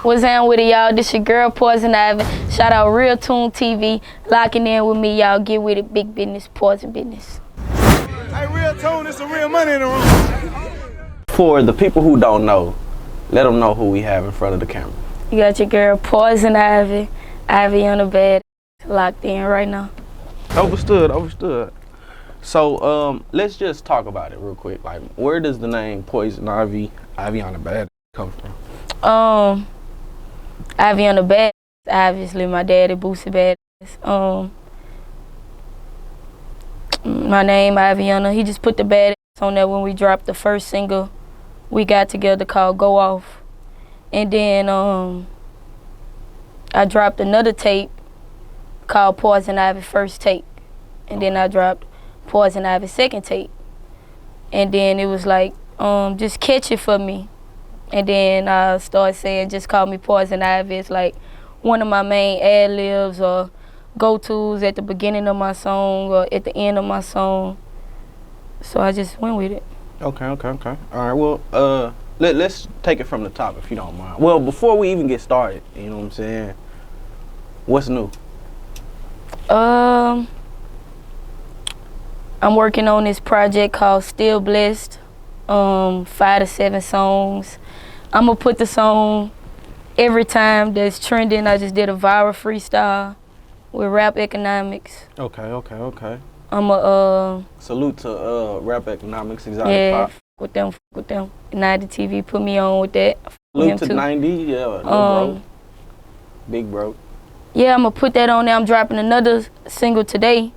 What's on with it, y'all? This your girl, Poison Ivi. Shout out Real Tune TV. Locking in with me, y'all. Get with it. Big business, poison business. Hey, Real Tune, there's some real money in the room. For the people who don't know, let them know who we have in front of the camera. You got your girl, Poison Ivi. Ivy on the bed. Locked in right now. Overstood. So, let's just talk about it real quick. Like, where does the name Poison Ivy on the bed come from? Ivy on the bed. Obviously, my daddy, Boosie badass. My name, Iviana. He just put the badass on there when we dropped the first single we got together called Go Off. And then I dropped another tape called Poison Ivy First Tape. And then I dropped Poison Ivy Second Tape. And then it was like, just catch it for me. And then I started saying, just call me Poison Ivy. It's like one of my main ad-libs or go-tos at the beginning of my song or at the end of my song. So I just went with it. Okay. All right, well, let's take it from the top if you don't mind. Well, before we even get started, you know what I'm saying, what's new? I'm working on this project called Still Blessed. 5 to 7 songs. I'm gonna put the song every time that's trending. I just did a viral freestyle with Rap Economics. Okay. I'm a Salute to Rap Economics, Exotic Pop. with them. 90 TV put me on with that. Salute to 90, yeah, bro. Big bro. Yeah, I'm gonna put that on there. I'm dropping another single today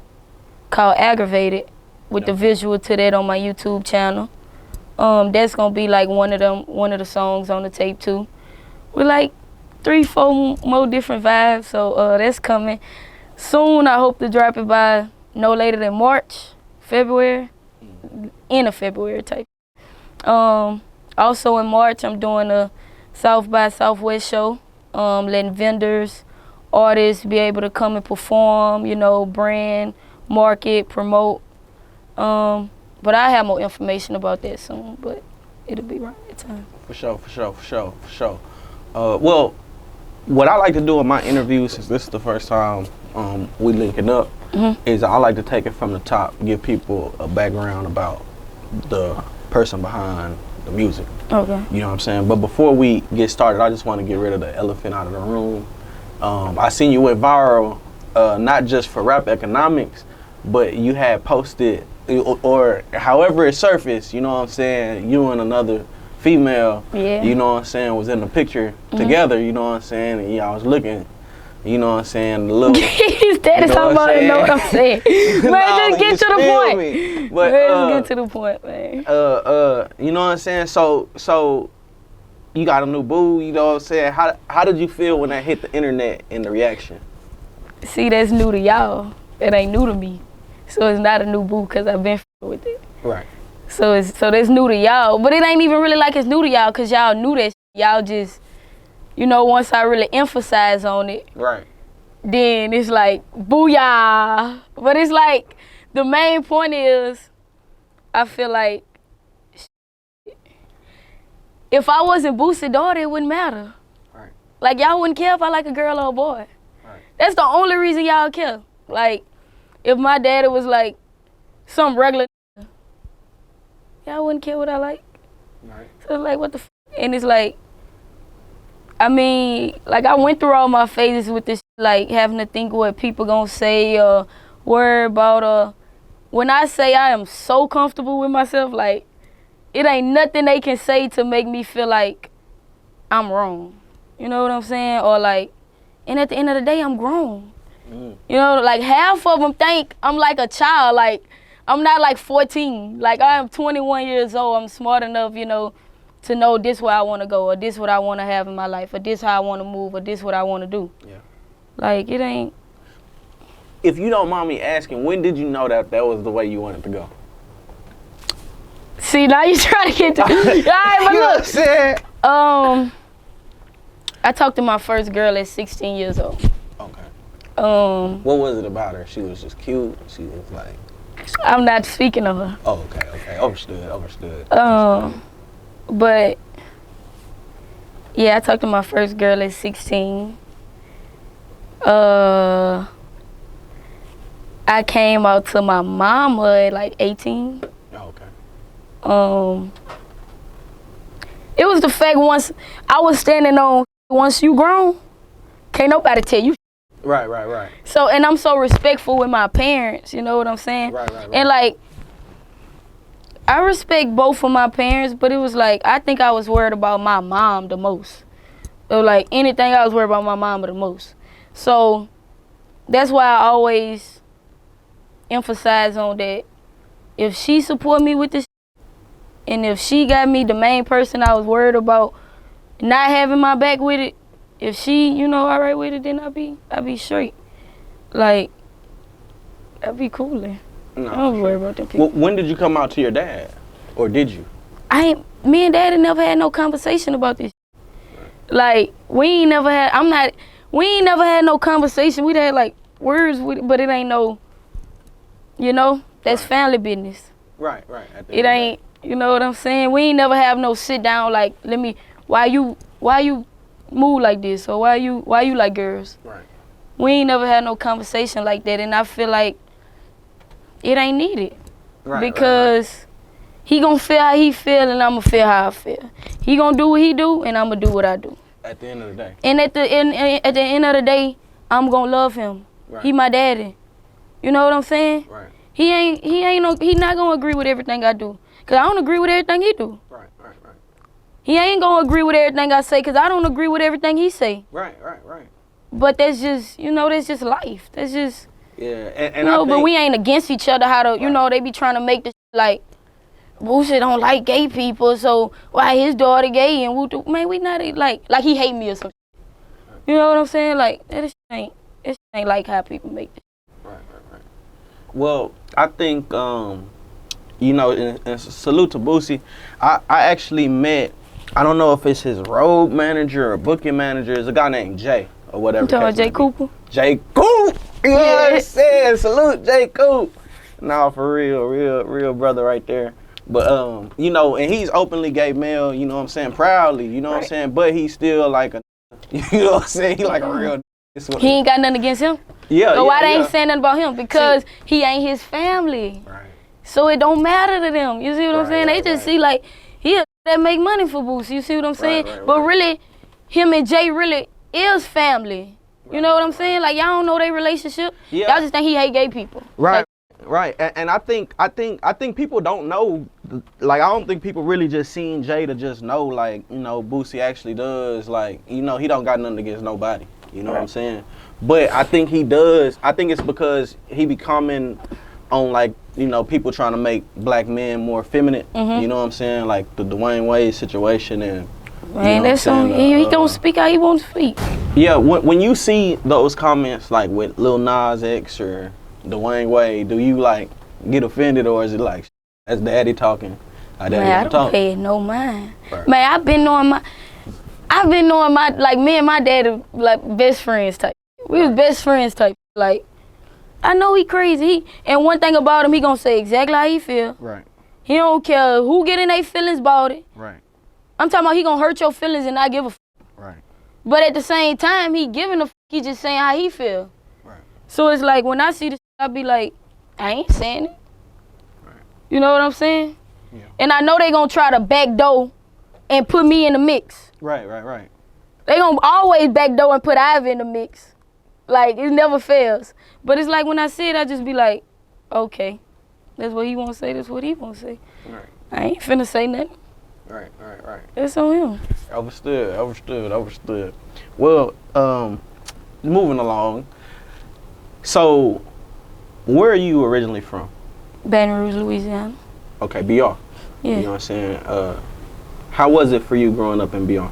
called Aggravated with the visual to that on my YouTube channel. That's gonna be like one of the songs on the tape too. With like 3-4 more different vibes, so that's coming soon. I hope to drop it by no later than February, end of February type. Also in March, I'm doing a South by Southwest show, letting vendors, artists be able to come and perform, you know, brand, market, promote. But I have more information about that soon, but it'll be right at time. For sure. Well, what I like to do in my interviews, since this is the first time we linking up, is I like to take it from the top, give people a background about the person behind the music. Okay. You know what I'm saying? But before we get started, I just want to get rid of the elephant out of the room. I seen you went viral, not just for Rap Economics, but you had posted, or however it surfaced, you know what I'm saying, you and another female, you know what I'm saying, was in the picture together, you know what I'm saying, and y'all was looking, you know what I'm saying, a little. That is how I know what I'm saying. Man, just get to the point. But, just get to the point, man. You know what I'm saying, so you got a new boo, you know what I'm saying, how did you feel when that hit the internet and the reaction? See, that's new to y'all. It ain't new to me. So it's not a new boo because I've been with it. Right. So that's new to y'all. But it ain't even really like it's new to y'all because y'all knew that. Y'all just, you know, once I really emphasize on it, right, then it's like, booyah. But it's like, the main point is, I feel like, if I wasn't Boosie's daughter, it wouldn't matter. Right. Like, y'all wouldn't care if I like a girl or a boy. Right. That's the only reason y'all care. Like, if my daddy was like some regular, y'all wouldn't care what I like. Right. So it's like, what the f? And it's like, I mean, like I went through all my phases with this, like having to think what people gonna say or worry about. When I say I am so comfortable with myself, like it ain't nothing they can say to make me feel like I'm wrong. You know what I'm saying? Or like, and at the end of the day, I'm grown. You know, like half of them think I'm like a child. Like I'm not like 14. Like I am 21 years old. I'm smart enough, you know, to know this where I want to go, or this what I want to have in my life, or this how I want to move, or this what I want to do. Yeah. Like it ain't. If you don't mind me asking, when did you know that was the way you wanted to go? See, now you trying to get to. All right, but you know what I'm saying? I talked to my first girl at 16 years old. What was it about her? She was just cute. She was like. I'm not speaking of her. Oh, okay. Understood. But Yeah, I talked to my first girl at 16. I came out to my mama at like 18. Oh, okay. It was the fact once I was standing on, once you grown, can't nobody tell you. Right. So, and I'm so respectful with my parents, you know what I'm saying? Right. And like, I respect both of my parents, but it was like, I think I was worried about my mom the most. Or like anything, I was worried about my mom the most. So, that's why I always emphasize on that. If she support me with this, and if she got me the main person I was worried about not having my back with it, if she, you know, all right with it, then I'll be straight. Like, I'll be cool then. No, I don't worry about them people. Well, when did you come out to your dad? Or did you? Me and Daddy never had no conversation about this. Like, we ain't never had no conversation. We'd had like words with it, but it ain't no, you know, that's family business. Right. It ain't, you know what I'm saying? We ain't never have no sit down like, why you move like this, or why you like girls? Right. We ain't never had no conversation like that, and I feel like it ain't needed. Right. Because he gonna feel how he feel, and I'ma feel how I feel. He gonna do what he do, and I'ma do what I do. At the end of the day. And at the end of the day, I'm gonna love him. Right. He my daddy. You know what I'm saying? Right. He not gonna agree with everything I do. Cause I don't agree with everything he do. Right. He ain't gonna agree with everything I say, cause I don't agree with everything he say. Right. But that's just, you know, that's just life. That's just, Yeah, and you know, I think, but we ain't against each other. How to, you know, they be trying to make this like, Boosie don't like gay people, so why his daughter gay and woo, man, we not like he hate me or something. You know what I'm saying? Like, it ain't like how people make this. Right. Well, I think, you know, and salute to Boosie. I actually met, I don't know if it's his road manager or booking manager. It's a guy named Jay or whatever. You talking about Jay Cooper? Jay Coop! You know what I'm saying? Salute Jay Coop. No, for real brother right there. But, you know, and he's openly gay male, you know what I'm saying, proudly, you know what I'm saying? But he's still like a, you know what I'm saying? He like a real. He ain't got nothing against him? Yeah. So why they ain't saying nothing about him? Because he ain't his family. Right. So it don't matter to them. You see what I'm saying? They just see like, that make money for Boosie. You see what I'm saying? But really, him and Jay really is family. You know what I'm saying? Like, y'all don't know their relationship. Yeah. Y'all just think he hate gay people. Right. Right, and I think people don't know, like, I don't think people really just seen Jay to just know, like, you know, Boosie actually does, like, you know, he don't got nothing against nobody, you know what I'm saying? But I think he does. I think it's because he be coming on, like, you know, people trying to make black men more feminine, you know what I'm saying? Like the Dwayne Wade situation and, man, that's on, he don't speak how he wants to speak. Yeah, when you see those comments, like, with Lil Nas X or Dwayne Wade, do you like get offended, or is it like that's daddy talking? Man, I don't pay no mind. Right. Man, I've been knowing my like, me and my daddy like best friends type. We was best friends type. Like, I know he crazy. And one thing about him, he gonna say exactly how he feel. Right. He don't care who get in their feelings about it. Right. I'm talking about he gonna hurt your feelings and not give a f. Right. But at the same time, he giving a f. He just saying how he feel. Right. So it's like when I see this, I be like, I ain't saying it. Right. You know what I'm saying? Yeah. And I know they gonna try to backdoor and put me in the mix. Right. They gonna always backdoor and put Ivy in the mix. Like, it never fails. But it's like when I see it, I just be like, okay, that's what he wanna say, that's what he wanna say. Right. I ain't finna say nothing. Right. It's on him. Understood. Well, moving along. So, where are you originally from? Baton Rouge, Louisiana. Okay, BR. Yeah. You know what I'm saying? How was it for you growing up in BR?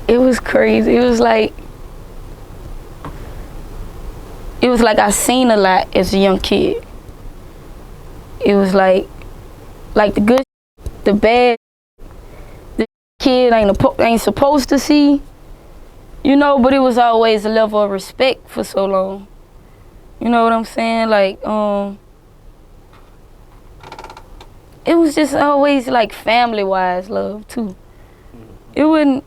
It was crazy. It was like I seen a lot as a young kid. It was like the good, the bad, the kid ain't supposed to see, you know, but it was always a level of respect for so long. You know what I'm saying? Like, it was just always like family-wise love too. It wouldn't.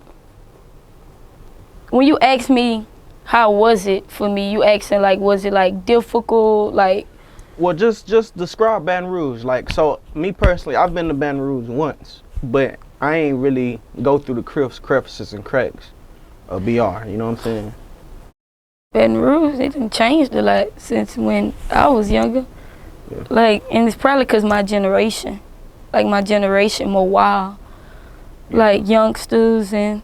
When you ask me how was it for me, you asking like was it like difficult, like. Well, just describe Baton Rouge. Like, so me personally, I've been to Baton Rouge once, but I ain't really go through the crevices and cracks of BR. You know what I'm saying? Baton Rouge, it done changed a lot since when I was younger. Yeah. Like, and it's probably because my generation more wild. Yeah. Like youngsters, and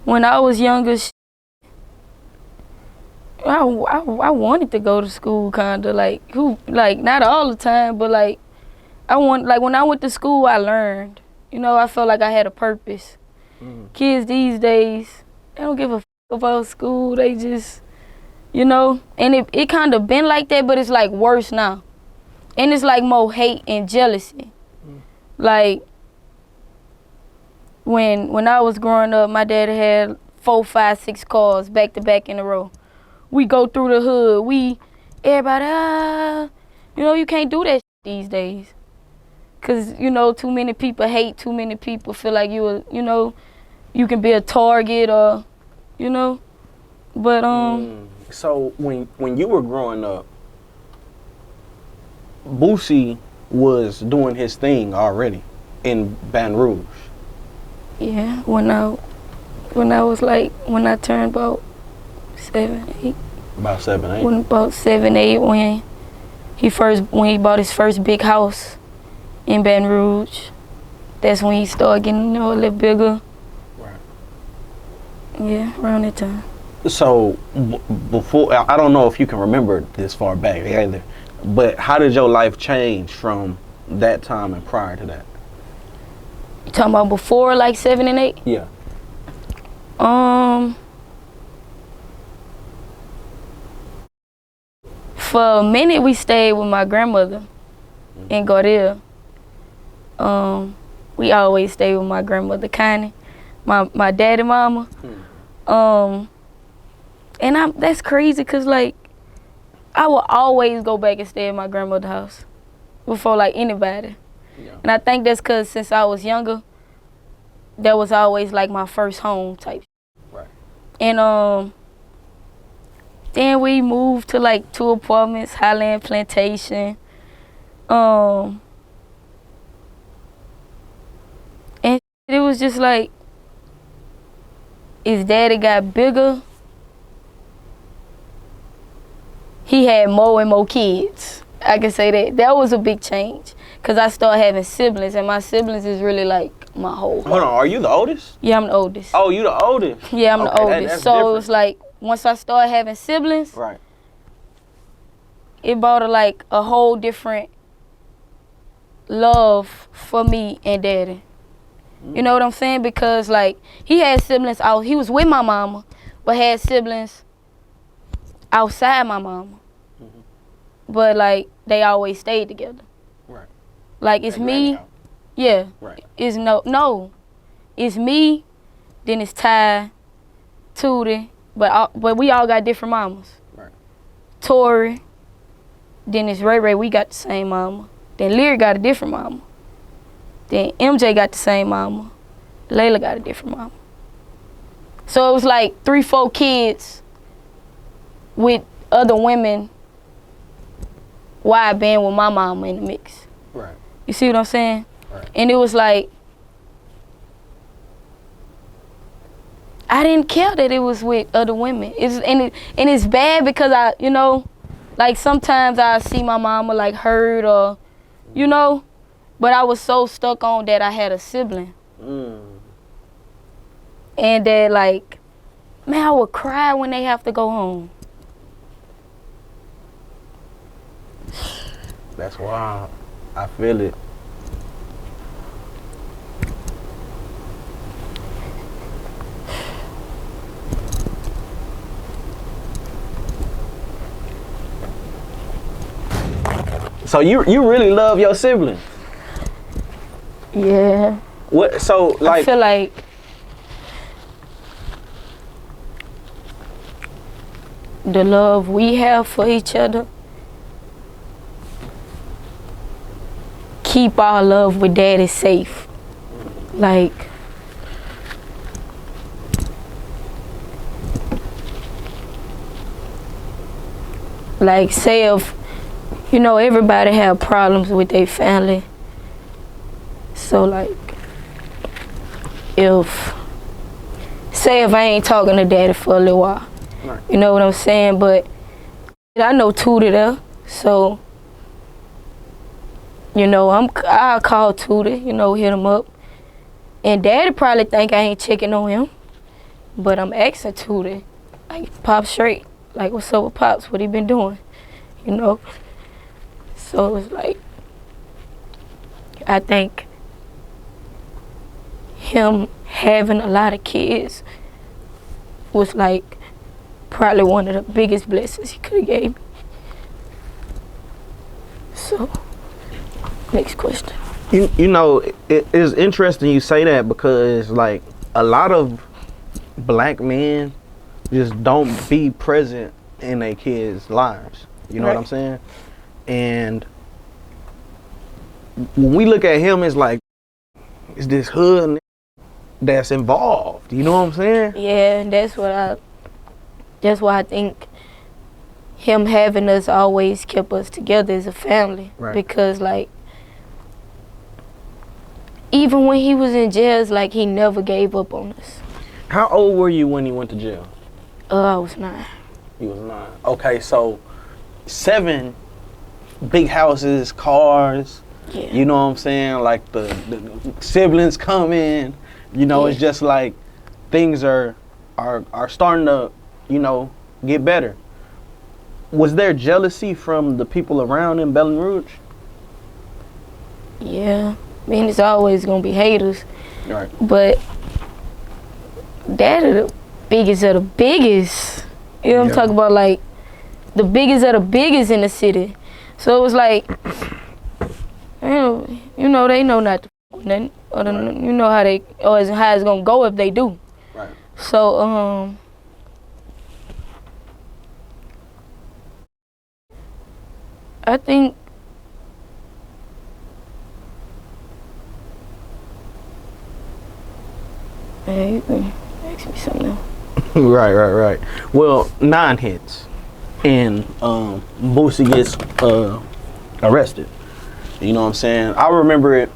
when I was younger, I wanted to go to school, kinda like not all the time, but like when I went to school, I learned. You know, I felt like I had a purpose. Kids these days, they don't give a f about school. They just, you know, and it kind of been like that, but it's like worse now, and it's like more hate and jealousy. Like when I was growing up, my dad had 4, 5, 6 cars back to back in a row. We go through the hood. Everybody, you know, you can't do that these days. Cause you know, too many people hate. Too many people feel like you know, you can be a target or, you know. But So when you were growing up, Boosie was doing his thing already in Baton Rouge. Yeah, when I turned about 7, 8. About 7, 8. About 7, 8 when he bought his first big house in Baton Rouge. That's when he started getting, you know, a little bigger. Right. Yeah, around that time. So before, I don't know if you can remember this far back either, but how did your life change from that time and prior to that? You talking about before like 7 and 8? Yeah. For a minute we stayed with my grandmother in Gardere. We always stayed with my grandmother, Connie, my daddy, mama. And that's crazy, cause like I will always go back and stay at my grandmother's house before like anybody. Yeah. And I think that's cause since I was younger, that was always like my first home type. Right. And then we moved to like 2 apartments, Highland Plantation. And it was just like, his daddy got bigger. He had more and more kids. I can say that. That was a big change. Cause I started having siblings, and my siblings is really like my whole Hold on, are you the oldest? Yeah, I'm the oldest. Oh, you the oldest? Yeah, I'm the Okay, oldest. that's So different. it was like, once I started having siblings, Right. it brought a whole different love for me and daddy. You know what I'm saying? Because like he had siblings out, he was with my mama, but had siblings outside my mama. But like they always stayed together. Right. Like it's Like me, right yeah. Right. It's no, it's me, then it's Ty, Tootie, but we all got different mamas. Right. Tori, then it's Ray Ray, we got the same mama. Then Lear got a different mama. Then MJ got the same mama. Layla got a different mama. So it was like 3, 4 kids with other women while I been with my mama in the mix. Right. You see what I'm saying? Right. And it was like, I didn't care that it was with other women. And it's bad because I, you know, like sometimes I see my mama like hurt or, you know, but I was so stuck on that I had a sibling. And that like, man, I would cry when they have to go home. That's wild. I feel it. So you really love your sibling? Yeah. What? So like, I feel like the love we have for each other keep our love with daddy safe. Like, say if, everybody have problems with their family. So like, say if I ain't talking to daddy for a little while, Right. you know what I'm saying? But I know Tootie there, so, I'll call Tootie, hit him up. And daddy probably think I ain't checking on him, but I'm asking Tootie, like, Pop straight, like, what's up with Pops? What he been doing? So it's like, I think him having a lot of kids was like probably one of the biggest blessings he could have gave me. So, next question. It is interesting you say that, because like a lot of black men just don't be present in their kids' lives. You know Right. what I'm saying? And when we look at him, it's like, it's this hood that's involved. You know what I'm saying? Yeah, that's why I think him having us always kept us together as a family. Right. Because like, even when he was in jail, it's like he never gave up on us. How old were you when he went to jail? I was 9. He was 9. Okay, so 7 big houses, cars. Yeah. You know what I'm saying? Like the siblings come in. Yeah. It's just like things are starting to, get better. Was there jealousy from the people around in Baton Rouge? Yeah. I mean, it's always gonna be haters. Right. But that are the biggest of the biggest. You know what I'm talking about? Like, the biggest of the biggest in the city. So it was like, they know not to f- nothing. Or Right. how it's gonna go if they do. Right. So, I think you can ask me something else. Right. Well, 9 hits, and Boosie gets arrested. You know what I'm saying? I remember it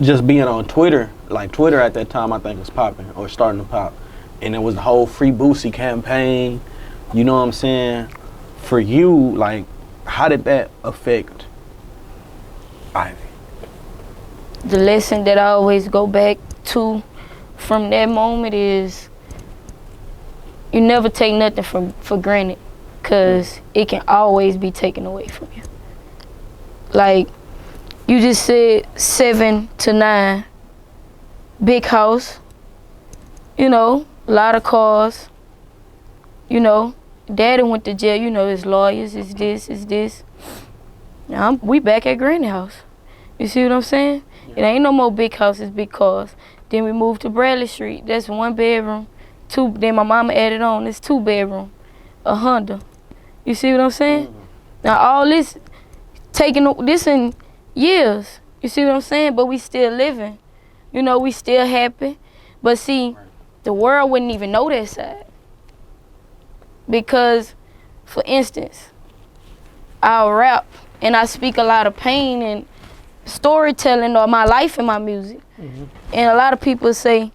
just being on Twitter. Like, Twitter at that time, I think, was popping or starting to pop, and it was the whole Free Boosie campaign. You know what I'm saying? For you, like, how did that affect Ivy? The lesson that I always go back to from that moment is you never take nothing for granted, because it can always be taken away from you. Like, you just said 7 to 9, big house, a lot of cars, daddy went to jail, his lawyers, is this. Now we back at Granny house. You see what I'm saying? It ain't no more big houses, big cars. Then we moved to Bradley Street. That's 1 bedroom, 2. Then my mama added on. It's 2 bedroom, a Honda. You see what I'm saying? Now all this taking this in years. You see what I'm saying? But we still living. We still happy. But see, the world wouldn't even know that side. Because, for instance, I'll rap and I speak a lot of pain and storytelling or my life in my music. And a lot of people say,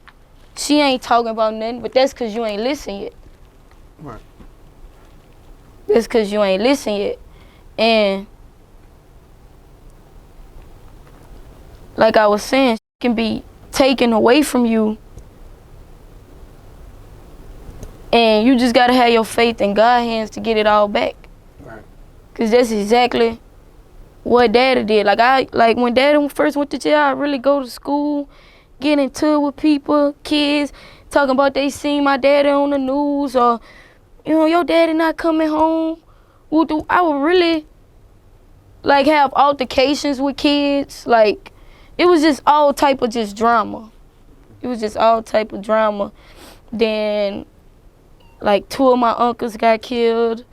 she ain't talking about nothing, but that's because you ain't listened yet. Right. That's because you ain't listened yet. And like I was saying, she can be taken away from you, and you just gotta have your faith in God's hands to get it all back. Right. Cause that's exactly what Daddy did. Like when Daddy first went to jail, I really go to school, get into it with people, kids, talking about they seen my daddy on the news, or your daddy not coming home. I would really like have altercations with kids. Like, it was just all type of just drama. It was just all type of drama. Then like 2 of my uncles got killed,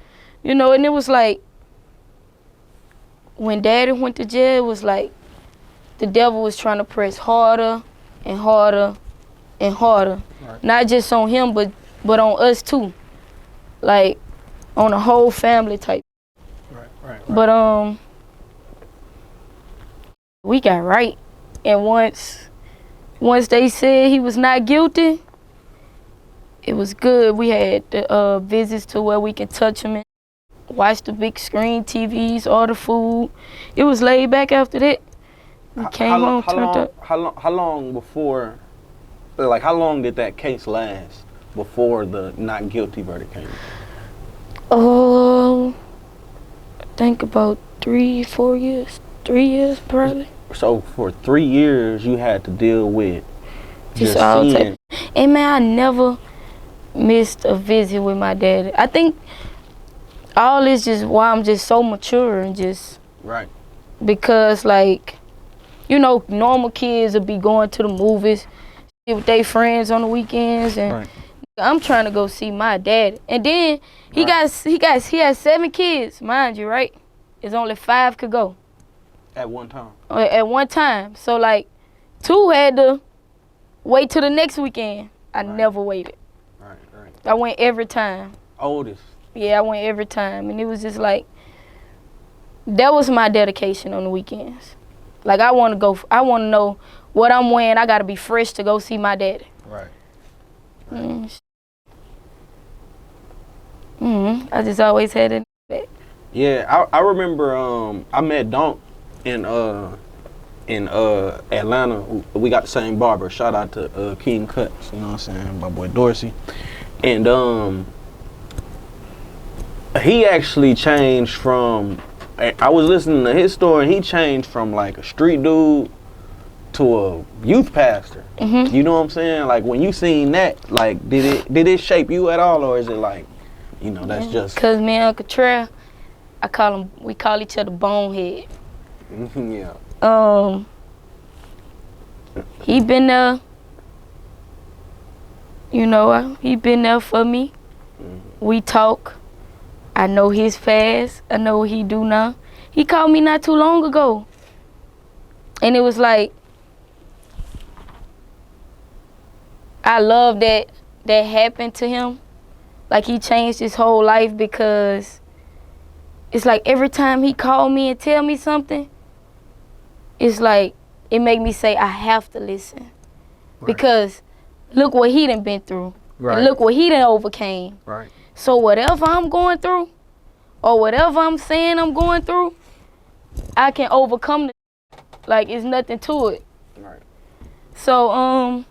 and it was like, when Daddy went to jail, it was like the devil was trying to press harder and harder and harder. Right. Not just on him, but on us too. Like on the whole family type. Right. But we got right. And once they said he was not guilty, it was good. We had the visits to where we can touch him and watch the big screen TVs, order food. It was laid back after that. We came home, turned up. How long before, like, how long did that case last before the not guilty verdict came? I think about 3-4 years. 3 years probably. So for 3 years, you had to deal with just all seeing. And man, I never missed a visit with my daddy. I think all this just why I'm just so mature and just Right. because like, you know, normal kids will be going to the movies with their friends on the weekends, and Right. I'm trying to go see my daddy. And then he has 7 kids, mind you, right? It's only 5 could go At one time. at one time. So like 2 had to wait till the next weekend. I never waited. Right. I went every time. Oldest. Yeah, I went every time. And it was just like, that was my dedication on the weekends. Like I want to know what I'm wearing. I got to be fresh to go see my daddy. Right. I just always had it back. Yeah, I remember I met Donk in Atlanta. We got the same barber. Shout out to King Cuts, you know what I'm saying? My boy Dorsey. And he actually changed from, I was listening to his story, and he changed from like a street dude to a youth pastor. Mm-hmm. You know what I'm saying? Like when you seen that, like did it shape you at all, or is it like, you know, that's just Cause me and Uncle Trey, we call each other Bonehead. yeah. He been there, you know, he been there for me. We talk. I know his past. I know what he do now. He called me not too long ago. And it was like, I love that happened to him. Like he changed his whole life, because it's like every time he called me and tell me something, it's like, it make me say I have to listen. Right. Because look what he done been through. Right. And look what he done overcame. Right. So whatever I'm going through, or whatever I'm saying I'm going through, I can overcome it. Like it's nothing to it. Right. So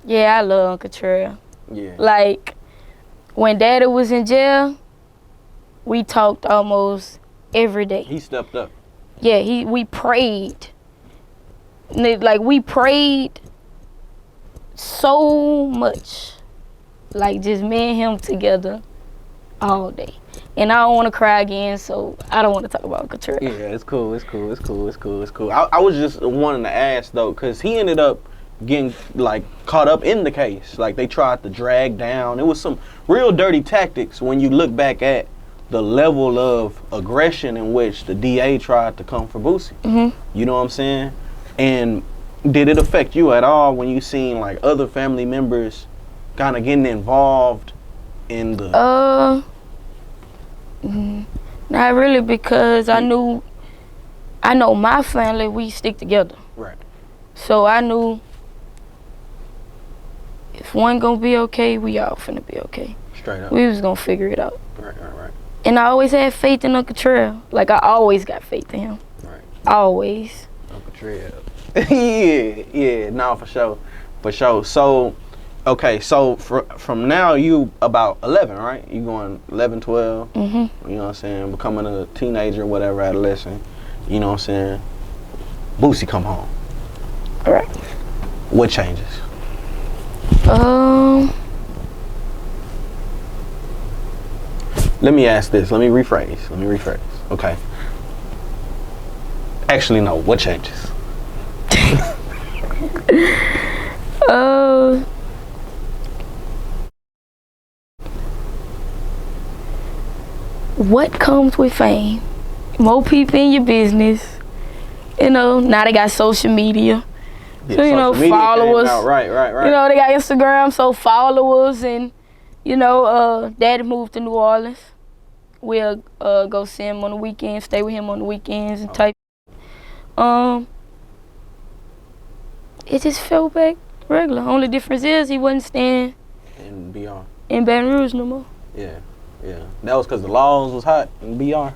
yeah, I love Uncle Trey. Yeah. Like when Daddy was in jail, we talked almost every day. He stepped up. Yeah, we prayed. Like we prayed so much. Like just me and him together all day. And I don't want to cry again, so I don't want to talk about Uncle Trey. Yeah, it's cool. I was just wanting to ask though, cause he ended up getting like caught up in the case. Like they tried to drag down. It was some real dirty tactics when you look back at the level of aggression in which the DA tried to come for Boosie. Mm-hmm. You know what I'm saying? And did it affect you at all when you seen like other family members kind of getting involved in the? Not really, because I know my family, we stick together. Right. So I knew if one gonna be okay, we all finna be okay. Straight up. We was gonna figure it out. Right. And I always had faith in Uncle Trey. Like I always got faith in him. Right. Always. Uncle Trey. yeah, no, for sure. So, okay, so from now you about 11, right? You going 11, 12. Mm-hmm. You know what I'm saying? Becoming a teenager, whatever, adolescent. You know what I'm saying? Boosie come home. All right. What changes? Let me ask this. Let me rephrase. Okay. Actually, no. What changes? What comes with fame more people in your business. You know, now they got social media. Yeah, So, you know, social media followers. came out. Right. You know, they got Instagram, so followers. And, you know, Daddy moved to New Orleans. We'll go see him on the weekends, stay with him on the weekends and type. It just felt back regular. Only difference is he wasn't staying in BR. in Baton Rouge no more. Yeah. That was because the laws was hot in BR.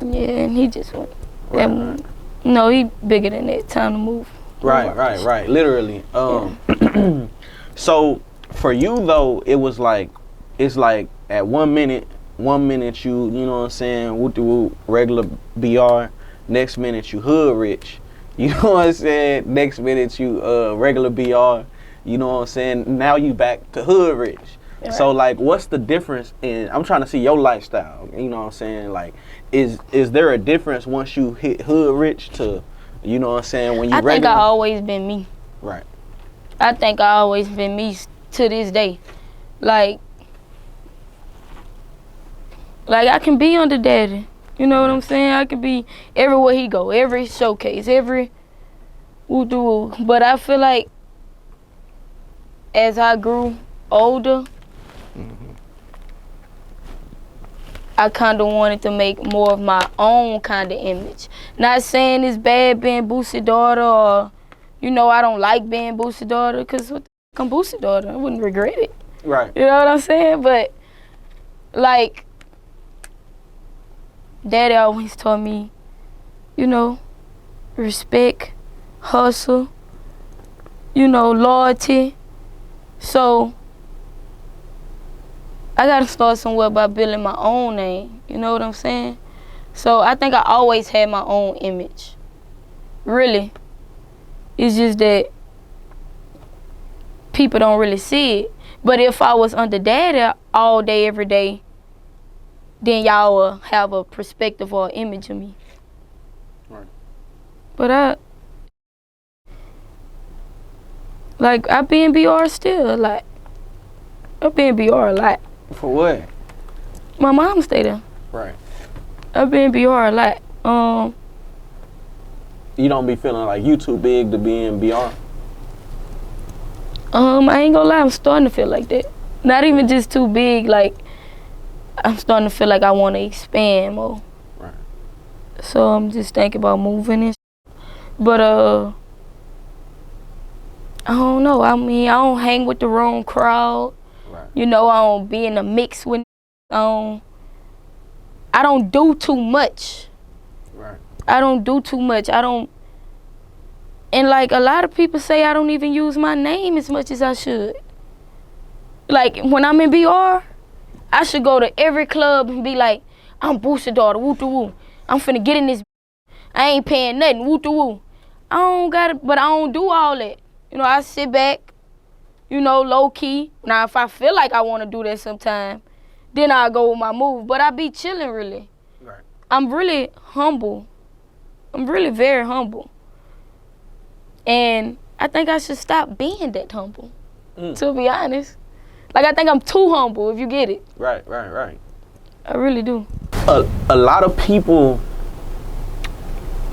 Yeah, and he just went. Right. No, he bigger than that. Time to move. Right. Literally. So for you though, it's like at 1 minute you know what I'm saying, whoop regular BR, next minute you hood rich. You know what I'm saying? Next minute you regular BR. You know what I'm saying? Now you back to hood rich. Right. So like what's the difference in, I'm trying to see your lifestyle, you know what I'm saying? Like is there a difference once you hit hood rich to, you know what I'm saying, when you regular? I think I always been me. Right. I think I always been me to this day. Like I can be under Daddy. You know what I'm saying? I can be everywhere he go, every showcase, every woo-doo. But I feel like as I grew older, I kind of wanted to make more of my own kind of image. Not saying it's bad being Boosie daughter or, you know, I don't like being Boosie daughter, because what the fuck, I'm Boosie daughter. I wouldn't regret it. Right. You know what I'm saying? But, like, Daddy always taught me, you know, respect, hustle, you know, loyalty. So I gotta start somewhere by building my own name. You know what I'm saying? So I think I always had my own image. Really. It's just that people don't really see it. But if I was under Daddy all day, every day, then y'all will have a perspective or image of me. Right. But I be in BR still a lot. I be in BR a lot. For what? My mom stay there. Right. I be in BR a lot. You don't be feeling like you too big to be in BR? I ain't gonna lie, I'm starting to feel like that. Not even just too big, like, I'm starting to feel like I want to expand more. Right. So I'm just thinking about moving and But, I don't know. I mean, I don't hang with the wrong crowd. Right. You know, I don't be in a mix with, I don't do too much. Right. I don't do too much. And like a lot of people say I don't even use my name as much as I should. Like when I'm in BR, I should go to every club and be like, I'm Boosie daughter, woo-to-woo. I'm finna get in this. I ain't paying nothing, woo-to-woo. I don't got it, but I don't do all that. You know, I sit back, you know, low key. Now, if I feel like I want to do that sometime, then I'll go with my move. But I be chilling, really. Right. I'm really humble. I'm really very humble. And I think I should stop being that humble, to be honest. Like, I think I'm too humble, if you get it. Right. I really do. A lot of people,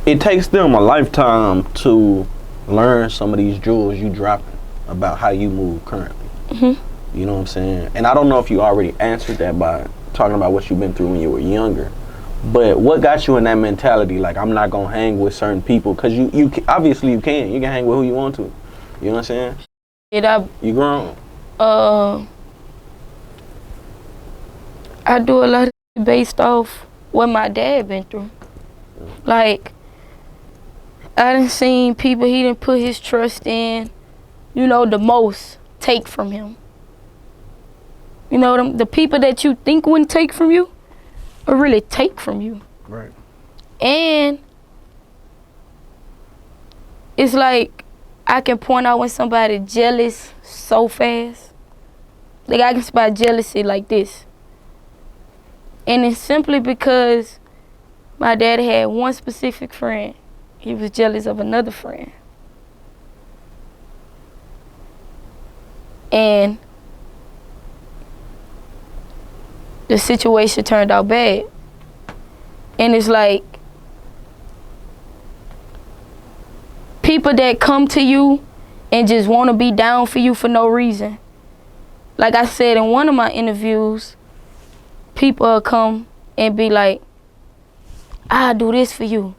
it takes them a lifetime to learn some of these jewels you dropping about how you move currently. You know what I'm saying? And I don't know if you already answered that by talking about what you've been through when you were younger, but what got you in that mentality, like, I'm not gonna hang with certain people? Because you obviously you can hang with who you want to. You know what I'm saying? You grown. I do a lot of based off what my dad been through. Like, I done seen people he didn't put his trust in, you know, the most take from him. You know, the people that you think wouldn't take from you will really take from you. Right. And it's like I can point out when somebody jealous so fast. Like, I can spot jealousy like this. And it's simply because my dad had one specific friend. He was jealous of another friend. And the situation turned out bad. And it's like, people that come to you and just want to be down for you for no reason. Like I said in one of my interviews, people will come and be like, I'll do this for you.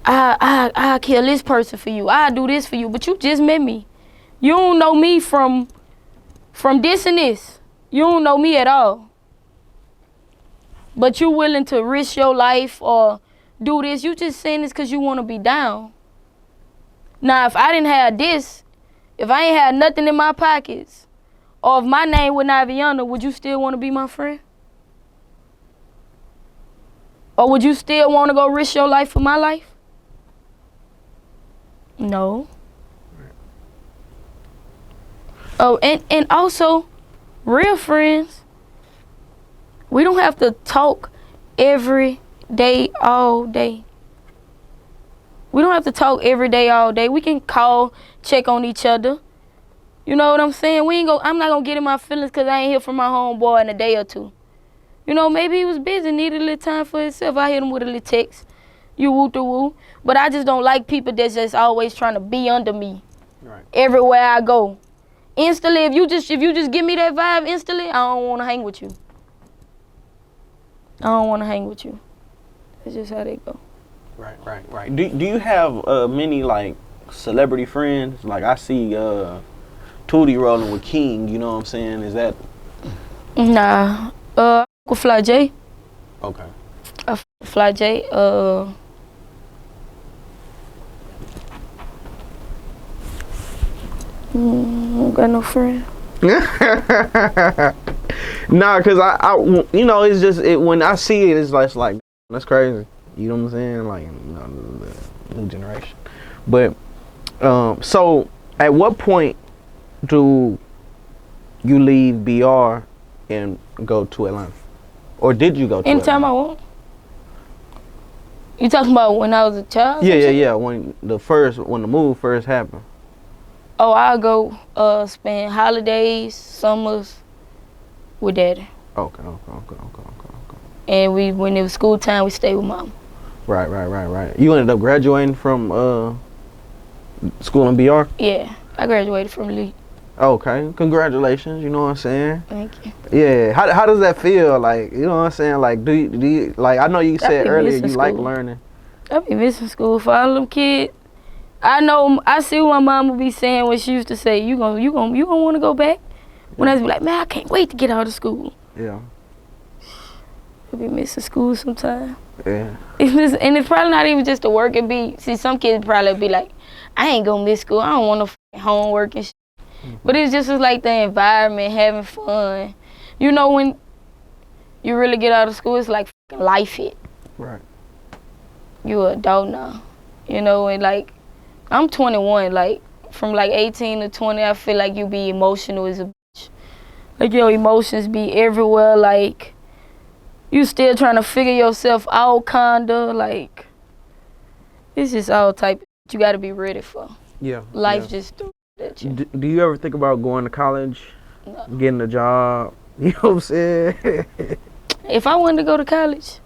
I'll kill this person for you. I'll do this for you. But you just met me. You don't know me from this and this. You don't know me at all. But you willing to risk your life or do this. You just saying this because you want to be down. Now, if I didn't have this, if I ain't had nothing in my pockets, or if my name was not Aviana, would you still want to be my friend? Or would you still want to go risk your life for my life? No. Oh, and also, real friends, we don't have to talk every day, all day. We don't have to talk every day, all day. We can call, check on each other. You know what I'm saying? I'm not gonna get in my feelings because I ain't hear from my homeboy in a day or two. You know, maybe he was busy, needed a little time for himself. I hit him with a little text. You woo to woo. But I just don't like people that's just always trying to be under me. Right. Everywhere I go. Instantly, if you just give me that vibe instantly, I don't wanna hang with you. I don't wanna hang with you. That's just how they go. Right. Do you have many like celebrity friends? Like I see Tootie rolling with King. You know what I'm saying? Is that? Nah. Uncle Fly J. Okay. Fly J. Don't got no friend. Nah, cause I you know, it's just when I see it, it's like that's crazy. You know what I'm saying? Like, you know, the new generation. But so at what point do you leave BR and go to Atlanta, or did you go to Anytime Atlanta? I want. You talking about when I was a child? Yeah. When the move first happened. Oh, I'll go spend holidays, summers with daddy. Okay. And when it was school time, we stayed with mom. Right. You ended up graduating from school in BR? Yeah, I graduated from Lee. Okay, congratulations. You know what I'm saying? Thank you. Yeah. How does that feel? Like, you know what I'm saying? Like, do you like? I know you said earlier you like learning. I be missing school for all them kids. I see what my mom would be saying when she used to say, you gonna want to go back? When I was be like, man, I can't wait to get out of school. Yeah. I be missing school sometimes. Yeah. And it's probably not even just the work. See, some kids probably be like, I ain't gonna miss school. I don't want no homework and shit. Mm-hmm. But it's just like the environment, having fun. You know, when you really get out of school, it's like life hit. Right. You an adult now. You know, and like, I'm 21. Like, from like 18 to 20, I feel like you be emotional as a bitch. Like, your emotions be everywhere. Like, you still trying to figure yourself out, kinda. Like, it's just all type of you gotta be ready for. Yeah. Life just threw it at you. Do you ever think about going to college, No. getting a job? You know what I'm saying? If I wanted to go to college,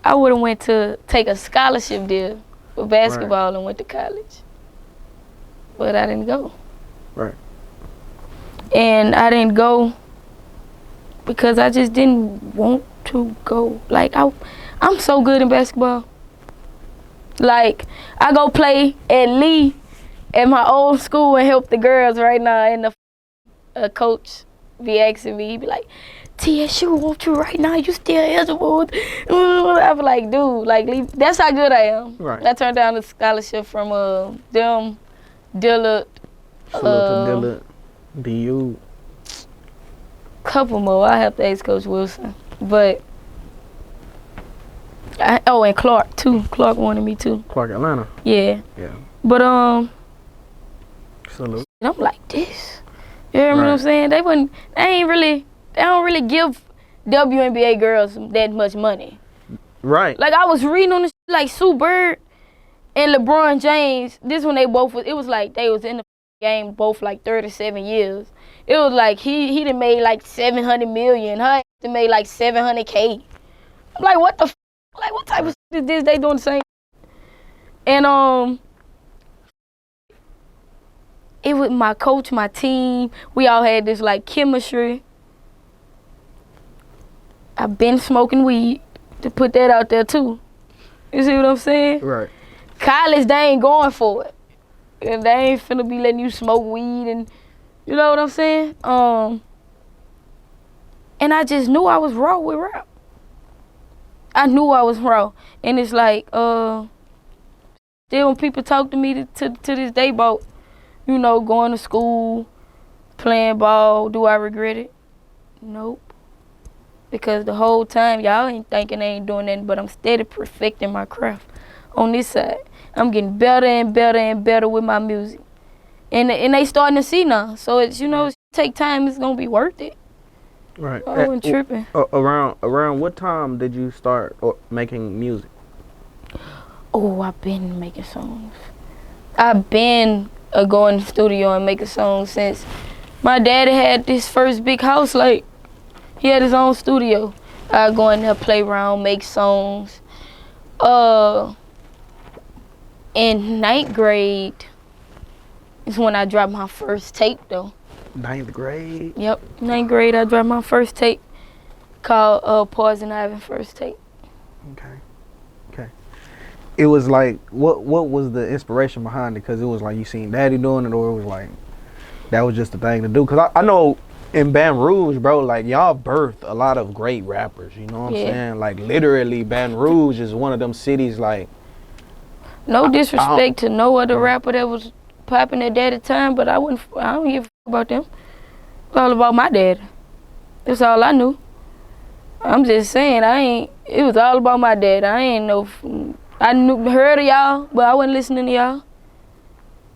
I would have went to take a scholarship deal for basketball and went to college. But I didn't go. Right. And I didn't go because I just didn't want to go. Like, I'm so good in basketball. Like, I go play at Lee at my old school and help the girls right now. And the coach be asking me, he be like, TSU want you right now, you still eligible. I be like, dude, like, that's how good I am. Right. I turned down a scholarship from them, Dillard. Dillard, DU. Couple more. I have to ask Coach Wilson. But, and Clark too. Clark wanted me too. Clark, Atlanta. Yeah. Yeah. But, Salute. I'm like this. You hear what I'm saying? They don't really give WNBA girls that much money. Right. Like, I was reading on the like Sue Bird and LeBron James. This one it was like they was in the game both like 37 years. It was like he done made like 700 million. Her done made like 700K. I'm like, what the like what type of shit is this? They doing the same. And it was my coach, my team. We all had this like chemistry. I've been smoking weed, to put that out there too. You see what I'm saying? Right. College, they ain't going for it. And they ain't finna be letting you smoke weed and, you know what I'm saying? And I just knew I was raw with rap. I knew I was raw. And it's like, still when people talk to me to this day about, you know, going to school, playing ball, do I regret it? Nope. Because the whole time, y'all ain't thinking I ain't doing nothing, but I'm steady perfecting my craft on this side. I'm getting better and better and better with my music. And they starting to see now. So it's, you know, it's take time, it's gonna be worth it. Right. I wasn't tripping. Around what time did you start making music? Oh, I've been making songs. I've been going to the studio and making songs since my daddy had this first big house. Like, he had his own studio. I go in there, play around, make songs. In 9th grade is when I dropped my first tape, though. 9th grade? Yep, 9th grade I dropped my first tape called Poison Ivi first tape. Okay. It was like, what was the inspiration behind it? Because it was like you seen Daddy doing it, or it was like that was just the thing to do? Because I know in Baton Rouge, bro, like y'all birthed a lot of great rappers. You know what I'm saying? Like literally, Baton Rouge is one of them cities. Like, no disrespect to no other rapper that was popping at that time, but I don't give a fuck about them. It's all about my dad. That's all I knew. I'm just saying, it was all about my dad. Heard of y'all, but I wasn't listening to y'all.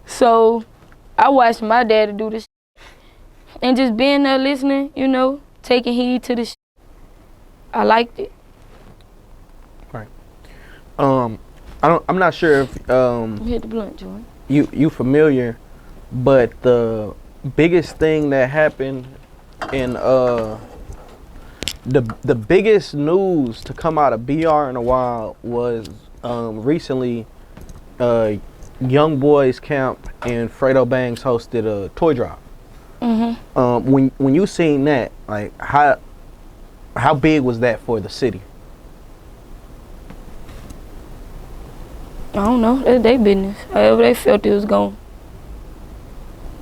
So I watched my dad do this and just being there listening, you know, taking heed to the I liked it. Right. I'm not sure if Hit the blunt joint. you familiar, but the biggest thing that happened in the biggest news to come out of BR in a while was recently Young Boys Camp and Fredo Bangs hosted a toy drop. Mm-hmm. When you seen that, like how big was that for the city? I don't know. That's their business. However they felt it was going.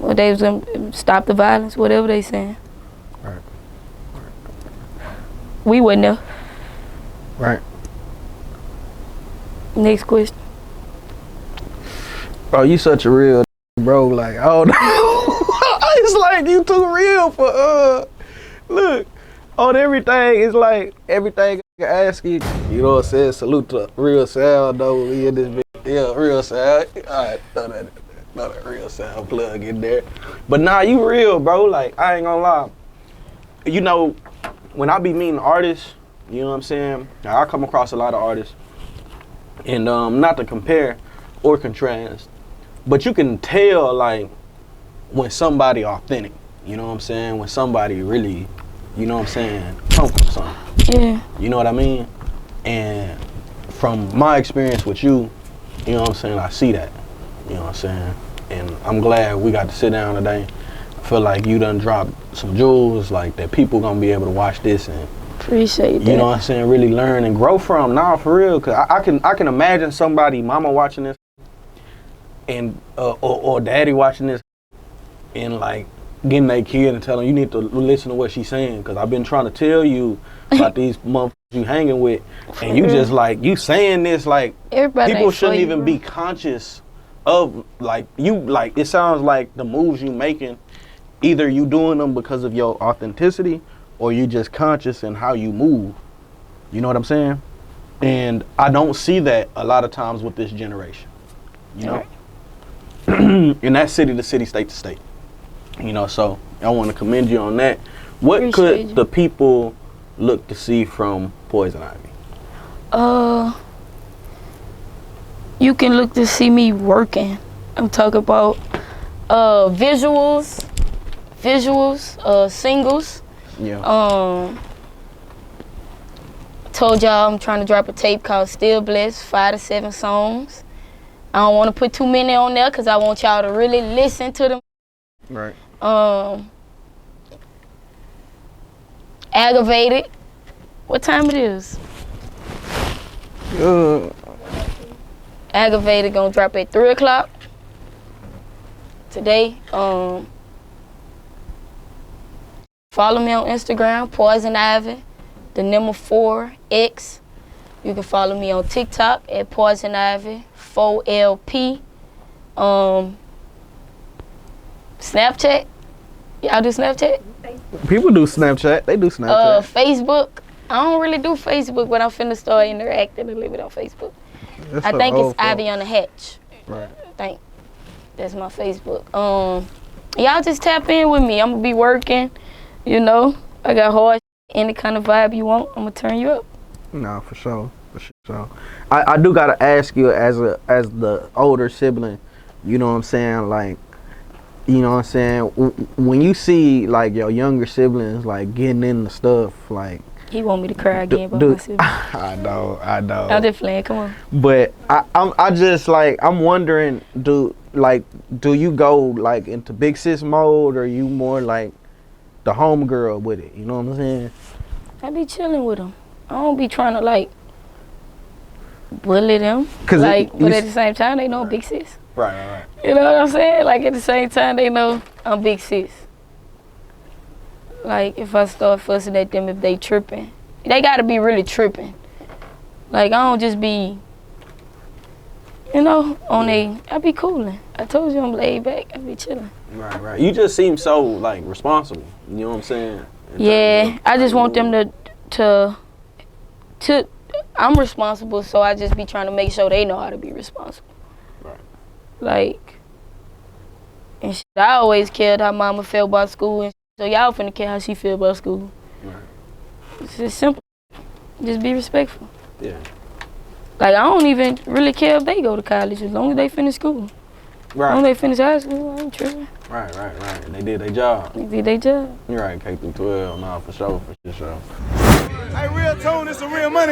Or they was going to stop the violence, whatever they saying. Right. We wasn't there. Right. Next question. Bro, you such a real bro. Like, oh no. It's like you too real for look, on everything. It's like everything I ask you. You know what I'm saying? Salute to real sound though. We in this bitch. Yeah, real sound. Alright, throw that real sound plug in there. But nah, you real, bro. Like, I ain't gonna lie. You know, when I be meeting artists, you know what I'm saying? I come across a lot of artists. And not to compare or contrast, but you can tell like when somebody authentic, you know what I'm saying? When somebody really, you know what I'm saying, come from something. Yeah. You know what I mean? And from my experience with you, you know what I'm saying, I see that. You know what I'm saying? And I'm glad we got to sit down today. I feel like you done dropped some jewels like that people gonna be able to watch this and appreciate that. You know what I'm saying? Really learn and grow from. Nah, for real. Cause I can imagine somebody, mama watching this, and or daddy watching this, and like getting their kid and telling you need to listen to what she's saying. Cause I've been trying to tell you about these motherfuckers you hanging with, and you just like you saying this like everybody people shouldn't even be conscious of like you like. It sounds like the moves you making, either you doing them because of your authenticity, or you just conscious in how you move. You know what I'm saying? And I don't see that a lot of times with this generation. You know? And that's city to city, state to state. You know, so I want to commend you on that. What could the people look to see from Poison Ivi? You can look to see me working. I'm talking about visuals, singles. Yeah. Told y'all I'm trying to drop a tape called Still Blessed, 5 to 7 songs. I don't want to put too many on there because I want y'all to really listen to them. Right. Aggravated. What time it is? Aggravated gonna drop at 3 o'clock today. Follow me on Instagram, Poison Ivi, the number 4X. You can follow me on TikTok at Poison Ivi 4LP. Snapchat. Y'all do Snapchat? People do Snapchat. They do Snapchat. Facebook. I don't really do Facebook, but I'm finna start interacting a little bit on Facebook. That's I so think it's old, Ivy on the Hatch. Right. I think that's my Facebook. Y'all just tap in with me. I'm gonna be working. You know, I got hard. Any kind of vibe you want, I'm gonna turn you up. No, for sure. For sure. I do gotta ask you as the older sibling. You know what I'm saying? Like, you know what I'm saying? When you see like your younger siblings like getting into stuff, like. He want me to cry again about my sibling. I know. I'm just playing. Come on. But I just like I'm wondering, do you go like into big sis mode, or you more like the homegirl with it? You know what I'm saying? I be chilling with them. I don't be trying to like bully them. But at the same time, they know I'm big sis. Right. You know what I'm saying? Like at the same time, they know I'm big sis. Like if I start fussing at them if they tripping, they gotta be really tripping. Like I don't just be, you know, I be cooling. I told you I'm laid back. I be chilling. Right. You just seem so like responsible. You know what I'm saying? Yeah, I just want them to. I'm responsible, so I just be trying to make sure they know how to be responsible. Right. Like, and shit, I always cared how mama felt about school, and so y'all finna care how she feel about school. Right. It's just simple. Just be respectful. Yeah. Like, I don't even really care if they go to college as long as they finish school. Right. As long as they finish high school, I ain't tripping. Right. And they did their job. They did their job. You're right, K through 12, nah, for sure. Hey, real tone, it's a real money.